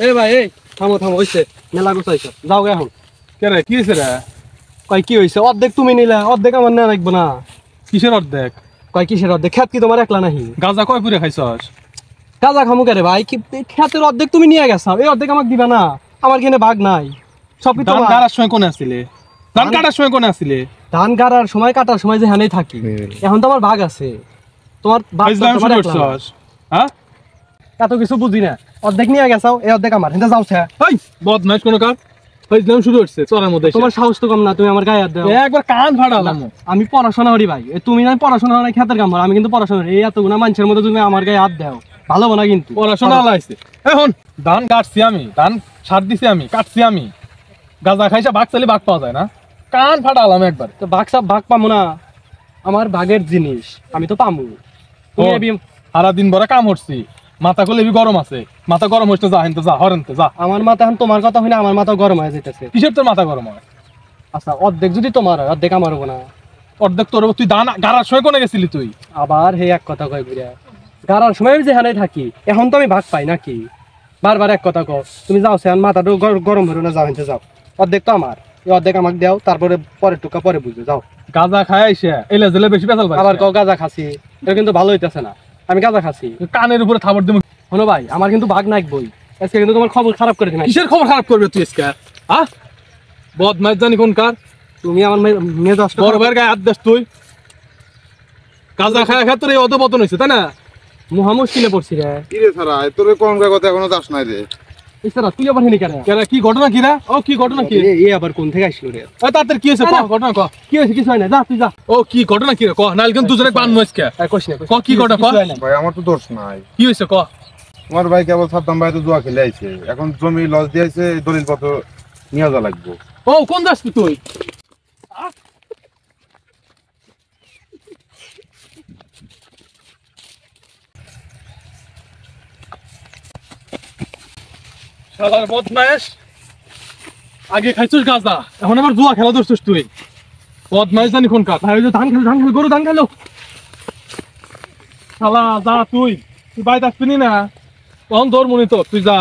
এ ভাই এই থামো থামো হইছে মেলা গোছাইছো যাও গে এখন। কে রে কি হয়েছে রে? কয় কি হইছে? অর্ধেক তুমি নিলা, অর্ধেক আমার না লাগবে না। কিসের অর্ধেক? কয় কিসের অর্ধেক? খেত কি তোমার একলা নাহি? গাঁজা কয় পুরে খাইছস? কাজা খামু কে রে ভাই? কি খেতের অর্ধেক তুমি নিয়ে গেছো, এই অর্ধেক আমাকে দিবা না? আমার কিনে ভাগ নাই, সবই ধান তোমার। কাটার সময় কোনে আসছিলে? ধান কাটার সময় কোনে আসছিলে? ধান গাড়ার সময় কাটার সময় যে হানেই থাকি, এখন তো আমার ভাগ আছে। তোমার ভাগ তো ফাইজলামি তোমার শুরু একলা না। করছস? হ্যাঁ? এত কিছু বুঝি না। অর্ধেক নিয়ে গেছো, এই অর্ধেক আমার। হেঁটে যাও ছ্যা। এই বদমাইশ কোন কাজ? ফাইজলামি শুরু করছে চরার মধ্যে এসে। তোমার সাহস তো কম না, তুমি আমার গায়ে হাত দাও। একবার কান ফাড়ালাম। আমি পড়াশোনা করি ভাই, তুমি না পড়াশোনা নাই খেতের কাম করো, আমি কিন্তু পড়াশোনা করি। এই এতগুনা মানুষের মধ্যে তুমি আমার গায়ে হাত দাও, ভালো না কিন্তু। পড়াশোনা লাইছে এখন ধান কাটছি আমি, ধান সার দিছি আমি, কাটছি আমি। গাঁজা খাইছে ভাগ চাইলে ভাগ পাওয়া যায় না? কান ফাটালাম একবার। তো ভাগ সব ভাগ পাবো না, আমার ভাগের জিনিস আমি তো পামু। তুমি সারা দিন ভরা কাম করছি, মাথা করলে গরম আছে, মাথা গরম হচ্ছে, যা হেনতে যা, হরেনতে যা। আমার মাথা এখন তোমার কথা হইনা আমার মাথা গরম হয়ে যেতেছে। কিসের তোর মাথা গরম হয়? আচ্ছা অর্ধেক যদি তোমার হয়, অর্ধেক আমার হবো না? অর্ধেক তোর, তুই ধান গাড়ার সময় কোনে গেছিলি তুই? আবার হে এক কথা কয় ঘুরে, গাড়ার সময় আমি যেখানে থাকি এখন তো আমি ভাগ পাই নাকি? বারবার এক কথা কও। তুমি যাও সেখান মাথাটা গরম হলো না, যাও হেনতে যাও। অর্ধেক তো আমার, এই অর্ধেক আমাকে দাও, তারপরে পরের টুকা পরে বুঝো। যাও। গাঁজা খায় আইসে এলে জেলে বেশি পেছাল পাই। আবার কও গাঁজা খাসি, এটা কিন্তু ভালো হইতেছে না। আমি গাঁজা খাসি। কানের উপরে থাবড় দিব। শোনো ভাই, আমার কিন্তু ভাগ নাই বই, আজকে কিন্তু তোমার খবর খারাপ করে দিন। কিসের খবর খারাপ করবে তুই আজকে? হ্যাঁ, বদমাইশ জানি কোন কার। তুমি আমার মেজাজ বড় ভাইয়ের গায়ে হাত দিস তুই। গাঁজা খায় খায় তোর এই অধপতন হয়েছে, তাই না? মহা মুশকিলে পড়ছি রে। কি রে ছাড়া তোর কোন কথা এখনো যাস নাই রে? এছাড়া তুই আবার হেনি কেন? কেন, কি ঘটনা কি রে? ও কি ঘটনা কি? এ আবার কোন থেকে আসলো রে? তাদের কি হয়েছে? ঘটনা ক। কি হয়েছে? কিছু হয় না, যা তুই যা। ও কি ঘটনা কি রে? ক নাইল কিন্তু দুজনে বান নইস কে। কইস না, ক কি ঘটনা ক। ভাই আমার তো দোষ নাই। কি হয়েছে ক। তোমার ভাই কেবল সাদ্দাম ভাই তো জুয়া খেলে আইছে, এখন জমি লস দিয়েছে, দলিল পত্র নিয়ে যাওয়া লাগবে। ও কোন যাস তুই? শালার বদমাইশ, আগে খাইছিস গাঁজা, এখন আবার জুয়া খেলা ধরছিস তুই। বদমাইশ জানি কোন কাজ। ভাই ওই যে ধান খেলো গরু ধান খেলো। শালা যা তুই, তুই বাইরে আসবি না, তখন তোর মনে তো তুই যা।